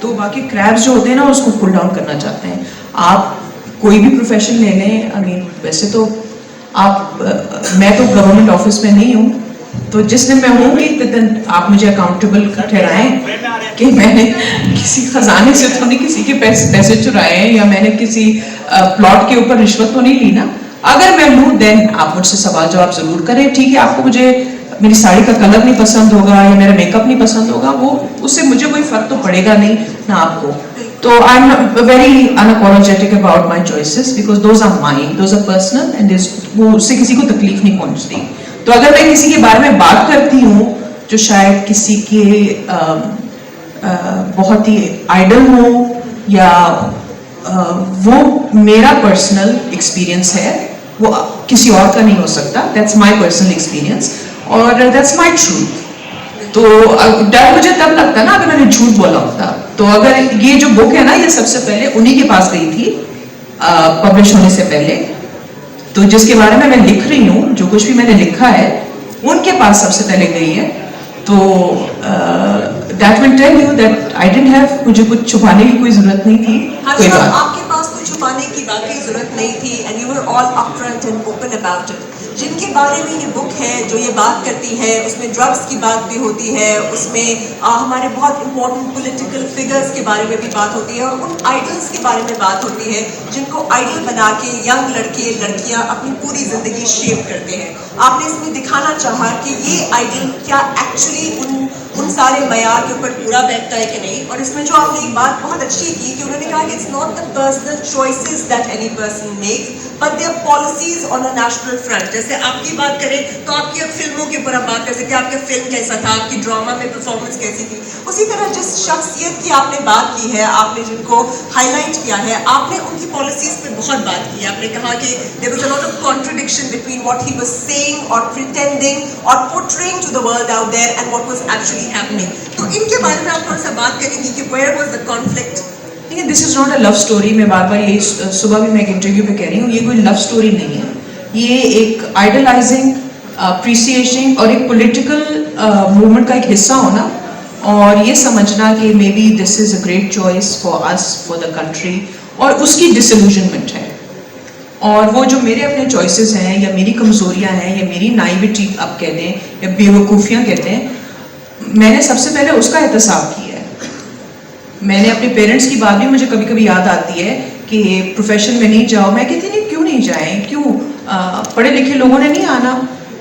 تو باقی کریبس جو ہوتے ہیں نا اس کو پل ڈاؤن کرنا چاہتے ہیں. آپ کوئی بھی پروفیشن لے لیں, آئی مین ویسے تو آپ, میں تو گورنمنٹ آفس میں نہیں ہوں, تو جس دن میں ہوں گی تو دن آپ مجھے اکاؤنٹیبل ٹھہرائیں کہ میں نے کسی خزانے سے تو نہیں کسی کے پیسے چرائے ہیں, یا میں نے کسی پلاٹ کے اوپر رشوت تو نہیں لی نا. اگر میں لوں دین آپ مجھ سے سوال جواب ضرور کریں. ٹھیک ہے, آپ کو مجھے میری ساڑی کا کلر نہیں پسند ہوگا یا میرا میک اپ نہیں پسند ہوگا, وہ اس سے مجھے کوئی فرق تو پڑے گا نہیں نہ آپ کو. تو I am very unapologetic about my choices because those are mine, those are personal, and وہ اس سے کسی کو تکلیف نہیں پہنچتی. تو اگر میں کسی کے بارے میں بات کرتی ہوں جو شاید کسی کے بہت ہی آئیڈل ہو, یا وہ میرا پرسنل ایکسپیرئنس ہے, وہ کسی اور کا نہیں ہو سکتا, دیٹس مائی پرسنل ایکسپیرئنس اور دیٹس مائی ٹروتھ. تو ڈر مجھے تب لگتا نا اگر میں نے جھوٹ بولا ہوتا. تو اگر یہ جو بک ہے نا یہ سب سے پہلے انہی کے پاس گئی تھی پبلش ہونے سے پہلے, تو جس کے بارے میں لکھ رہی ہوں, جو کچھ بھی میں نے لکھا ہے ان کے پاس سب سے پہلے گئی ہے. تو that will tell you that I didn't have, مجھے کچھ چھپانے کی کوئی ضرورت نہیں تھی. کوئی بات آپ کے پاس کوئی چھپانے کی واقعی ضرورت نہیں تھی, and you were all up front end open about it. جن کے بارے میں یہ بک ہے جو یہ بات کرتی ہے, اس میں ڈرگس کی بات بھی ہوتی ہے, اس میں ہمارے بہت امپورٹنٹ پولیٹیکل فگرز کے بارے میں بھی بات ہوتی ہے, اور ان آئیڈلس کے بارے میں بات ہوتی ہے جن کو آئیڈل بنا کے ینگ لڑکے لڑکیاں اپنی پوری زندگی شیپ کرتے ہیں. آپ نے اس میں دکھانا چاہا کہ یہ آئیڈل کیا ایکچولی ان سارے معیار کے اوپر پورا بیٹھتا ہے کہ نہیں. اور اس میں جو آپ نے ایک بات بہت اچھی کی کہ انہوں نے کہا کہ it's not the personal choices that any person makes but their policies on a national front. جیسے آپ کی بات کریں تو آپ کی اب فلموں کے اوپر آپ بات کر سکتے ہیں, آپ کا فلم کیسا تھا, آپ کی ڈراما میں پرفارمنس کیسی تھی. اسی طرح جس شخصیت کی آپ نے بات کی ہے, آپ نے جن کو ہائی لائٹ کیا ہے, آپ نے ان کی پالیسیز پہ بہت بات کی ہے. آپ نے کہا کہ there was a lot of contradiction between what he was saying or pretending or portraying to the world out there and what was actually happening. تو ان کے بارے میں آپ تھوڑا سا بات کریں گی کہ where was the conflict. This is not a love story. میں بار بار یہی صبح بھی میں ایک انٹرویو پہ کہہ رہی ہوں, یہ کوئی لو اسٹوری نہیں ہے. یہ ایک آئیڈلائزنگ, اپریسیشنگ اور ایک پولیٹیکل موومنٹ کا ایک حصہ ہونا, اور یہ سمجھنا کہ may be this is a great choice for us, for the country, اور اس کی ڈسلوژنمنٹ ہے. اور وہ جو میرے اپنے چوائسیز ہیں یا میری کمزوریاں ہیں یا میری نائیوٹی آپ کہہ دیں یا بیوقوفیاں کہتے ہیں, میں نے سب سے پہلے اس کا احتساب کیا ہے. میں نے اپنے پیرنٹس کی بات بھی مجھے کبھی کبھی یاد آتی ہے کہ پروفیشن میں نہیں جاؤ. میں کہتی نہیں, کیوں نہیں جائیں, کیوں پڑھے لکھے لوگوں نے نہیں آنا.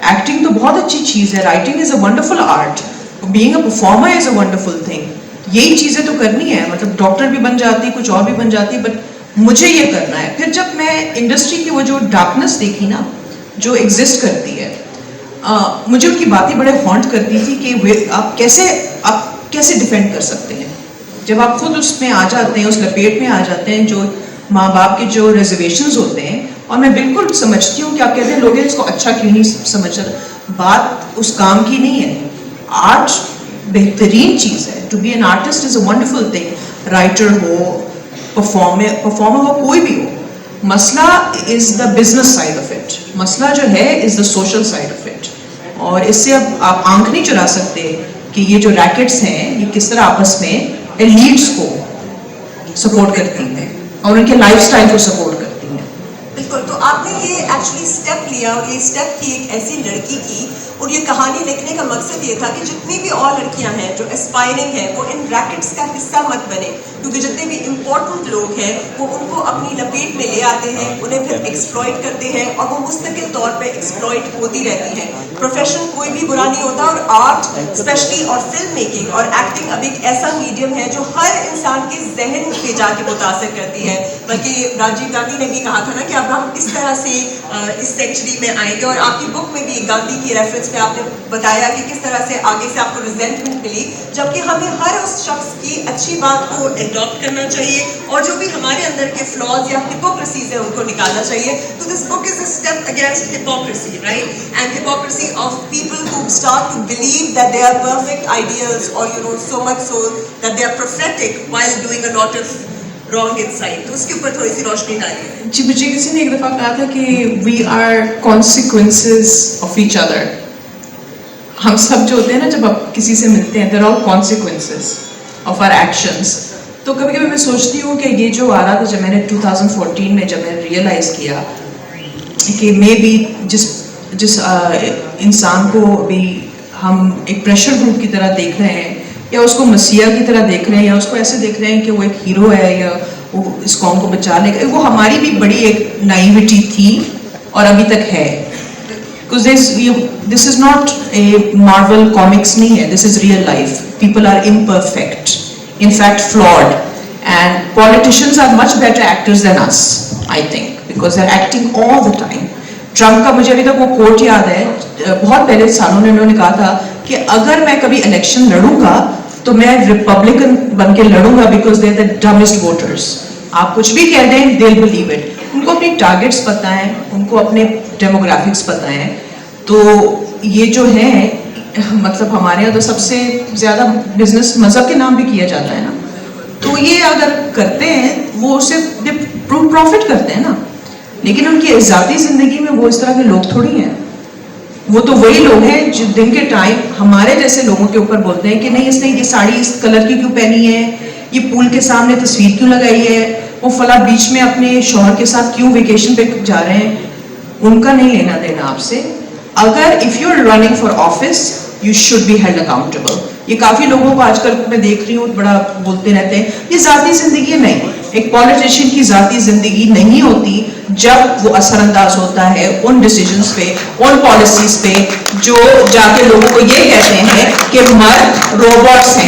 ایکٹنگ تو بہت اچھی چیز ہے, writing is a wonderful art, being a performer is a wonderful thing. یہی چیزیں تو کرنی ہے, مطلب ڈاکٹر بھی بن جاتی, کچھ اور بھی بن جاتی, بٹ مجھے یہ کرنا ہے. پھر جب میں انڈسٹری کی وہ جو ڈارکنیس دیکھی نا جو ایگزسٹ کرتی ہے, مجھے ان کی باتیں بڑے ہانٹ کرتی تھی کہ آپ کیسے ڈیفینڈ کر سکتے ہیں جب آپ خود اس میں آ جاتے ہیں, اس لپیٹ میں آ جاتے ہیں, جو ماں باپ کے جو ریزرویشنز ہوتے ہیں. اور میں بالکل سمجھتی ہوں کہ آپ کہتے ہیں لوگ اس کو اچھا کیوں نہیں سمجھ رہے. بات اس کام کی نہیں ہے. آرٹ بہترین چیز ہے. To be an artist is a wonderful thing. Writer ہو, پرفارمر ہو, کوئی بھی ہو. مسئلہ is the business side of it. مسئلہ جو ہے is the social side of it. اور اس سے اب آپ آنکھ نہیں چرا سکتے کہ یہ جو ریکٹس ہیں یہ کس طرح آپس میں ایلیٹس کو سپورٹ کرتی ہیں اور ان کے لائف سٹائل کو سپورٹ کرتی ہیں. بالکل. تو آپ نے یہ ایکچولی اسٹیپ لیا, اور یہ اسٹیپ کی ایک ایسی لڑکی کی, اور یہ کہانی لکھنے کا مقصد یہ تھا کہ جتنی بھی اور لڑکیاں ہیں جو اسپائرنگ ہیں وہ ان ریکٹس کا حصہ مت بنے, کیونکہ جتنے بھی امپورٹنٹ لوگ ہیں وہ ان کو اپنی لپیٹ میں لے آتے ہیں, انہیں پھر ایکسپلائٹ کرتے ہیں, اور وہ مستقل طور پہ ایکسپلائٹ ہوتی رہتی ہیں. پروفیشن کوئی بھی برا نہیں ہوتا, اور آرٹ اسپیشلی اور فلم میکنگ اور ایکٹنگ اب ایک ایسا میڈیم ہے جو ہر انسان کے ذہن پہ جا کے متاثر کرتی ہے. بلکہ راجیو گاندھی نے بھی کہا تھا نا کہ اب ہم اس طرح سے اس سینچری میں آئیں گے, اور آپ کی بک میں بھی گاندھی کی ریفرنس میں آپ نے بتایا کہ کس طرح سے آگے سے آپ کو ریزنٹمنٹ ملی, جبکہ ہمیں ہر اس شخص کی اچھی بات کو اڈاپٹ کرنا چاہیے, اور جو بھی ہمارے اندر کے فلاز یا ہپوکریسیز ہیں ان کو نکالنا چاہیے. تو this book is a step against hypocrisy, right, and hypocrisy of people who start to believe that they are perfect ideals, or so much so that they are prophetic while doing a lot of wrong inside. تو اس کے اوپر تھوڑی سی روشنی ڈالیے. جی, مجھے کسی نے ایک دفعہ کہا تھا کہ we are consequences of each other. ہم سب جو ہوتے ہیں نا جب آپ کسی سے ملتے ہیں, there are all consequences of our actions. تو کبھی کبھی میں سوچتی ہوں کہ یہ جو آ رہا تھا جب میں نے 2014 میں جب میں نے ریئلائز کیا کہ مے بی جس انسان کو ابھی ہم ایک پریشر گروپ کی طرح دیکھ رہے ہیں یا اس کو مسیح کی طرح دیکھ رہے ہیں یا اس کو ایسے دیکھ رہے ہیں کہ وہ ایک ہیرو ہے یا وہ اس قوم کو بچا لے گا, وہ ہماری بھی بڑی ایک نائیوٹی تھی اور ابھی تک ہے. This is not a Marvel comics نہیں ہے, this is real life. People are imperfect, in fact flawed, and politicians are much better actors than us, I think, because they're acting all the time. Trump کا مجھے ابھی تک وہ کوٹ یاد ہے, بہت پہلے سالوں میں انہوں نے کہا تھا کہ اگر میں کبھی الیکشن لڑوں گا تو میں ریپبلکن بن کے لڑوں گا because they are the dumbest voters. آپ کچھ بھی کہہ دیں دے ول بلیو اٹ. ان کو اپنی ٹارگیٹس پتہ ہیں, ان کو اپنے ڈیموگرافکس پتہ ہیں. تو یہ جو ہے مطلب ہمارے یہاں تو سب سے زیادہ بزنس مذہب کے نام بھی کیا جاتا ہے نا, تو یہ اگر کرتے ہیں وہ اسے پروفٹ کرتے ہیں نا, لیکن ان کی ذاتی زندگی میں وہ اس طرح کے لوگ تھوڑی ہیں. وہ تو وہی لوگ ہیں جو دن کے ٹائم ہمارے جیسے لوگوں کے اوپر بولتے ہیں کہ نہیں اس نے یہ ساڑی اس کلر کی کیوں پہنی ہے, یہ پول کے سامنے تصویر کیوں لگائی ہے, وہ فلاں بیچ میں اپنے شوہر کے ساتھ کیوں ویکیشن پہ جا رہے ہیں. ان کا نہیں لینا دینا آپ سے. اگر if you are running for office you should be held accountable. یہ کافی لوگوں کو آج کل میں دیکھ رہی ہوں بڑا بولتے رہتے ہیں یہ ذاتی زندگی نہیں. ایک پالیٹیشین کی ذاتی زندگی نہیں ہوتی جب وہ اثر انداز ہوتا ہے ان ڈیسیجنز پہ, ان پالیسیز پہ جو جا کے لوگوں کو یہ کہتے ہیں کہ مرد روبوٹس ہیں.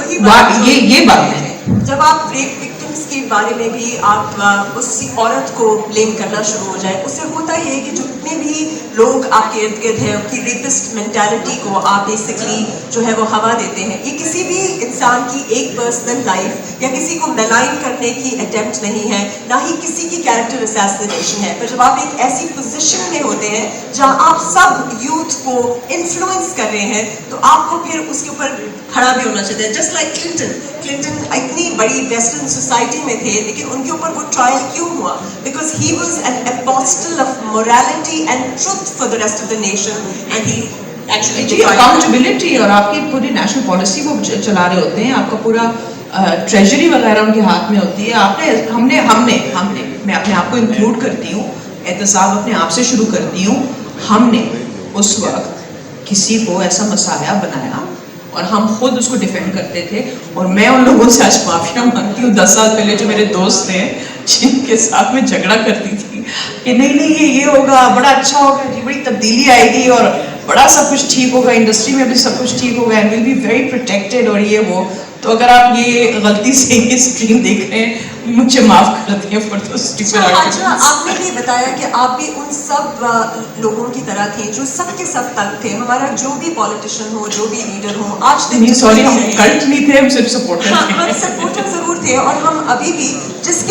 یہ بات ہے. جب آپ ریپ وکٹمس کے بارے میں بھی آپ اسی عورت کو بلیم کرنا شروع ہو جائے, اس سے ہوتا یہ ہے کہ جتنے بھی لوگ آپ کے ارد گرد ہیں ان کی ریپسٹ مینٹالٹی کو آپ بیسکلی جو ہے وہ ہوا دیتے ہیں. یہ کسی بھی انسان کی ایک پرسنل لائف یا کسی کو ملائن کرنے کی اٹیمپٹ نہیں ہے, نہ ہی کسی کی کیریکٹر اسیسینیشن ہے. پر جب آپ ایک ایسی پوزیشن میں ہوتے ہیں جہاں آپ سب یوتھ کو انفلوئنس کر رہے ہیں تو آپ کو پھر اس کے اوپر کھڑا بھی ہونا چاہیے. جسٹ لائک کلنٹن اتنی بڑی ویسٹرن سوسائٹی میں تھے لیکن ان کے اوپر وہ ٹرائل کیوں ہوا؟ Because he was an apostle of morality and truth for the rest of the nation and he actually accountability. اور آپ کی پوری نیشنل پالیسی وہ چلا رہے ہوتے ہیں, آپ کا پورا ٹریجری وغیرہ ان کے ہاتھ میں ہوتی ہے. آپ نے ہم نے میں اپنے آپ کو انکلوڈ کرتی ہوں, احتساب اپنے آپ سے شروع کرتی ہوں. ہم نے اس وقت کسی کو ایسا مسایہ بنایا اور ہم خود اس کو ڈیفینڈ کرتے تھے. اور میں ان لوگوں سے آج معافیاں مانگتی ہوں 10 سال پہلے جو میرے دوست تھے جن کے ساتھ میں جھگڑا کرتی تھی کہ نہیں یہ ہوگا, بڑا اچھا ہوگا جی, بڑی تبدیلی آئے گی اور بڑا سب کچھ ٹھیک ہوگا, انڈسٹری میں بھی سب کچھ ٹھیک ہوگا and will be very protected اور یہ وہ. تو اگر آپ یہ غلطی سے یہ اسٹریم دیکھ رہے ہیں مجھے معاف کر دیں فار دوز اسٹوپڈ آرگومنٹس. آپ نے بھی بتایا کہ آپ بھی ان سب لوگوں کی طرح تھے جو سب کے سب تک تھے. ہمارا جو بھی پالیٹیشین ہو, جو بھی لیڈر ہو, آج تک سوری ہم کلٹ نہیں تھے, ہم صرف سپورٹر تھے. ہم سپورٹر ضرور تھے اور ہم ابھی بھی جس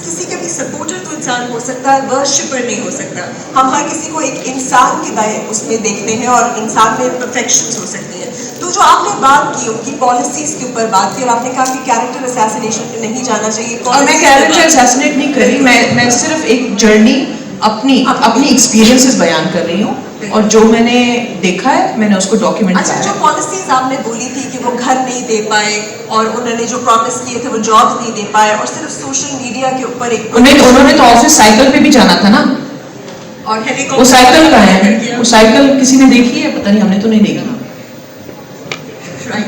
کسی کا بھی سپورٹر تو انسان ہو سکتا ہے, ورشپر نہیں ہو سکتا. ہم ہر کسی کو ایک انسان کے اس میں دیکھتے ہیں اور انسان میں پرفیکشنز ہو سکتی ہیں. تو جو آپ نے بات کی ان کی پالیسیز کے اوپر بات کی اور آپ نے کہا کہ کیریکٹر اسیسینیشن پہ نہیں جانا چاہیے. اور میں کیریکٹر اسیسینیٹ نہیں کر رہی, میں صرف ایک جرنی اپنی ایکسپیرینسز بیان کر رہی ہوں اور جو میں نے دیکھا ہے میں نے اس کو ڈاکیومنٹ کیا ہے. جو پالیسیز آپ نے بولی تھی کہ وہ گھر نہیں دے پائے اور انہوں نے جو پرومس کیے تھے وہ جابس نہیں دے پائے اور صرف سوشل میڈیا کے اوپر ایک انہوں نے تو آفس سائیکل پہ بھی جانا تھا نا, اور وہ سائیکل کا ہے, وہ سائیکل کسی نے دیکھی ہے؟ پتہ نہیں, ہم نے تو نہیں دیکھی.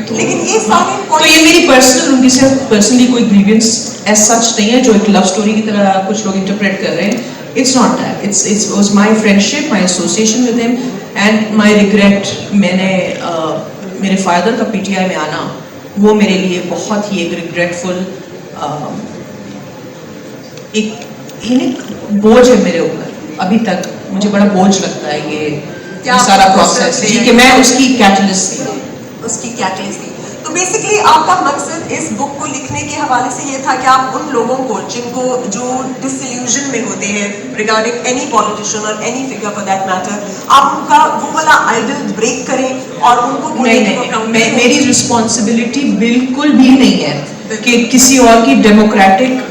لیکن یہ سارے تو یہ میری ان کی صرف پرسنلی کوئی گریوینس ایز سچ نہیں ہے جو ایک لو اسٹوری کی طرح کچھ لوگ انٹرپریٹ کر رہے ہیں. It's not that, it's was my friendship, my association with him and my regret. میں نے میرے فادر کا پی ٹی آئی میں آنا وہ میرے لیے بہت ہی ایک ریگریٹفل ایک بوجھ ہے میرے اوپر. ابھی تک مجھے بڑا بوجھ لگتا ہے یہ سارا پروسیس جی, کہ میں اس کی کیٹلسٹ تھی. تو بیسکلی آپ کا مقصد اس بک کو لکھنے کے حوالے سے یہ تھا کہ آپ ان لوگوں کو جن کو جو ڈس ایلیوژن میں ہوتے ہیں ریگارڈنگ اینی پالیٹیشین اور any figure for that matter, آپ ان کا وہ والا آئیڈل بریک کریں اور ان کو میری رسپانسبلٹی بالکل بھی نہیں ہے کہ کسی اور کی ڈیموکریٹک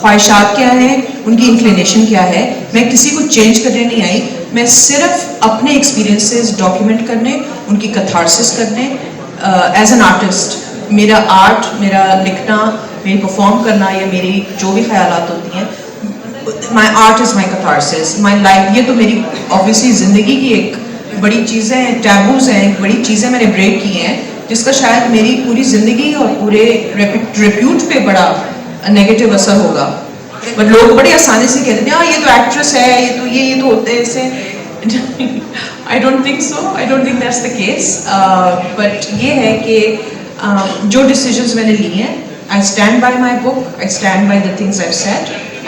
خواہشات کیا ہیں, ان کی انکلینیشن کیا ہے. میں کسی کو چینج کرنے نہیں آئی, میں صرف اپنے ایکسپیرینسز ڈاکیومنٹ کرنے, ان کی کتھارسس کرنے ایز این آرٹسٹ میرا آرٹ, میرا لکھنا, میری پرفارم کرنا یا میری جو بھی خیالات ہوتی ہیں, my art is my catharsis, my life. یہ تو میری اوبیسلی زندگی کی ایک بڑی چیزیں, ٹیبوز ہیں, بڑی چیزیں میں نے بریک کی ہیں, جس کا شاید میری پوری زندگی اور پورے ریپیوٹ پہ بڑا نیگیٹو اثر ہوگا. بٹ لوگ بڑے آسانی سے کہتے ہیں ہاں یہ تو ایکٹریس ہے, یہ تو ہوتے ہیں ایسے. I don't think so. I don't think that's the case. But یہ ہے کہ جو decisions میں نے لی ہیں, I stand by my book, I stand by the things I've said.